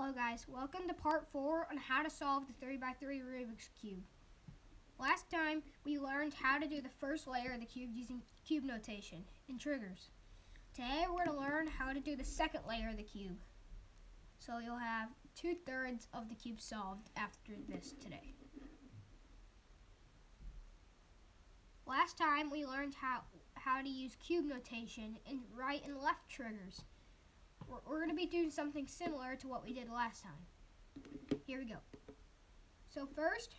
Hello guys, welcome to part 4 on how to solve the 3x3 Rubik's Cube. Last time we learned how to do the first layer of the cube using cube notation and triggers. Today we're going to learn how to do the second layer of the cube. So you'll have 2/3 of the cube solved after this today. Last time we learned how to use cube notation and right and left triggers. We're going to be doing something similar to what we did last time. Here we go. So first,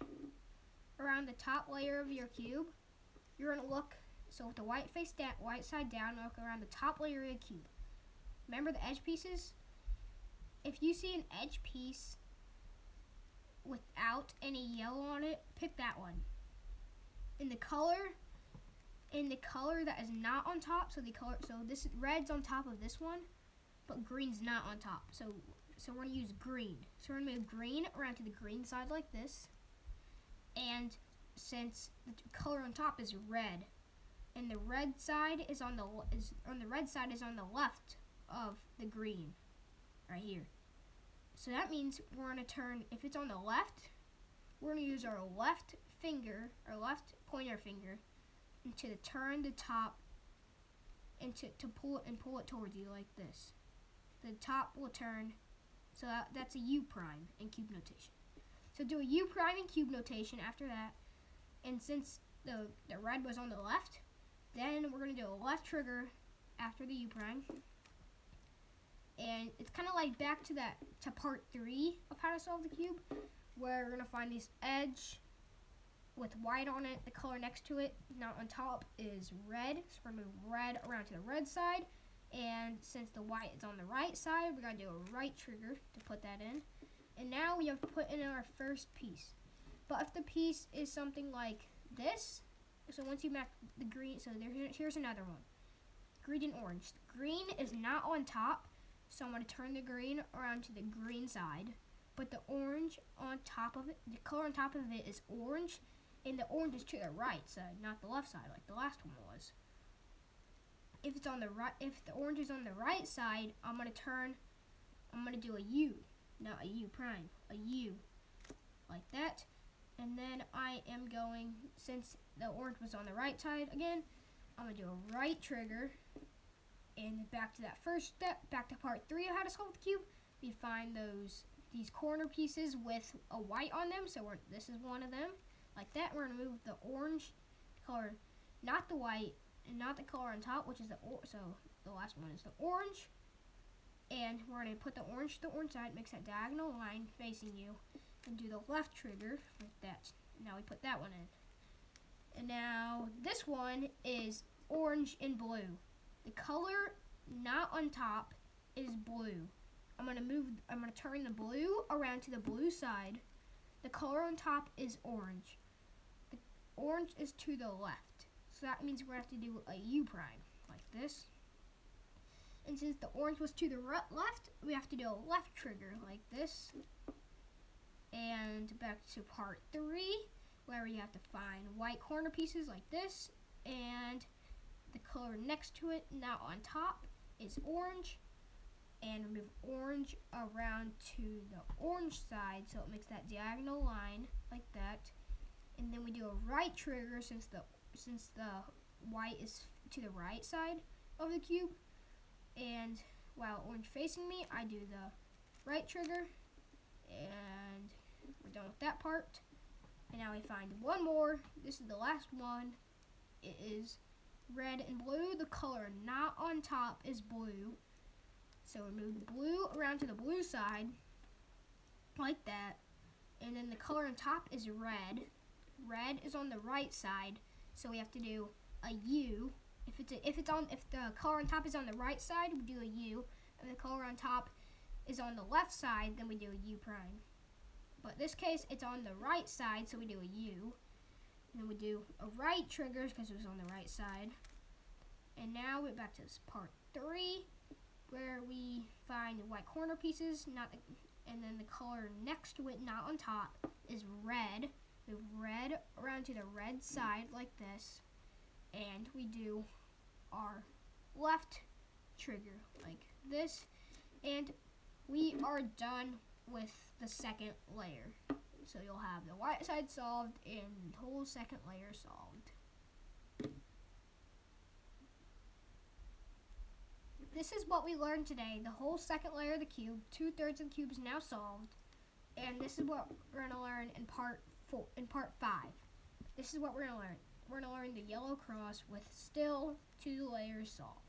around the top layer of your cube, you're going to look, so with the white side down, look around the top layer of the cube. Remember the edge pieces? If you see an edge piece without any yellow on it, pick that one. In the color that is not on top, so this red's on top of this one, but green's not on top. So we're going to use green. So we're going to move green around to the green side like this. And since the color on top is red, and the red side is on the left of the green, right here. So that means we're going to turn, if it's on the left, we're going to use our left pointer finger, and to turn the top and to pull it towards you like this. The top will turn, so that's a U prime in cube notation. So do a U prime in cube notation after that, and since the red was on the left, then we're going to do a left trigger after the U prime. And it's kind of like back to part 3 of how to solve the cube, where we're going to find this edge with white on it. The color next to it, not on top, is red. So we're going to move red around to the red side. And since the white is on the right side, we're going to do a right trigger to put that in. And now we have to put in our first piece. But if the piece is something like this, so once you map the green, so here's another one. Green and orange. Green is not on top, so I'm going to turn the green around to the green side. But the orange on top of it, the color on top of it is orange, and the orange is to the right side, not the left side like the last one was. If the orange is on the right side, I'm going to do a U, not a U prime, a U, like that. And then I am going, since the orange was on the right side again, I'm going to do a right trigger. And back to that first step, back to part 3 of how to solve the cube, we find these corner pieces with a white on them. So this is one of them, like that. We're going to move the orange color, not the white, and not the color on top, which is so the last one is the orange. And we're going to put the orange to the orange side, makes that diagonal line facing you, and do the left trigger like that. Now we put that one in. And now this one is orange and blue. The color not on top is blue. I'm going to turn the blue around to the blue side. The color on top is orange. The orange is to the left. So that means we're going to have to do a U prime, like this. And since the orange was to the left, we have to do a left trigger, like this. And back to part 3, where we have to find white corner pieces like this. And the color next to it, not on top, is orange. And move orange around to the orange side, so it makes that diagonal line, like that. And then we do a right trigger since the white is to the right side of the cube, and while orange facing me, I do the right trigger, and we're done with that part. And now we find one more. This is the last one. It is red and blue. The color not on top is blue, so we move the blue around to the blue side, like that. And then the color on top is red. Red is on the right side, so we have to do a U. If the color on top is on the right side, we do a U. If the color on top is on the left side, then we do a U prime. But in this case, it's on the right side, so we do a U. And then we do a right trigger because it was on the right side. And now we're back to this part 3, where we find the white corner pieces, and then the color next to it, not on top, is red. Move red around to the red side like this, and we do our left trigger like this, and we are done with the second layer. So you'll have the white side solved and the whole second layer solved. This is what we learned today. The whole second layer of the cube, 2/3 of the cube is now solved. And this is what we're going to learn in part 5. This is what we're going to learn. We're going to learn the yellow cross with still 2 layers solved.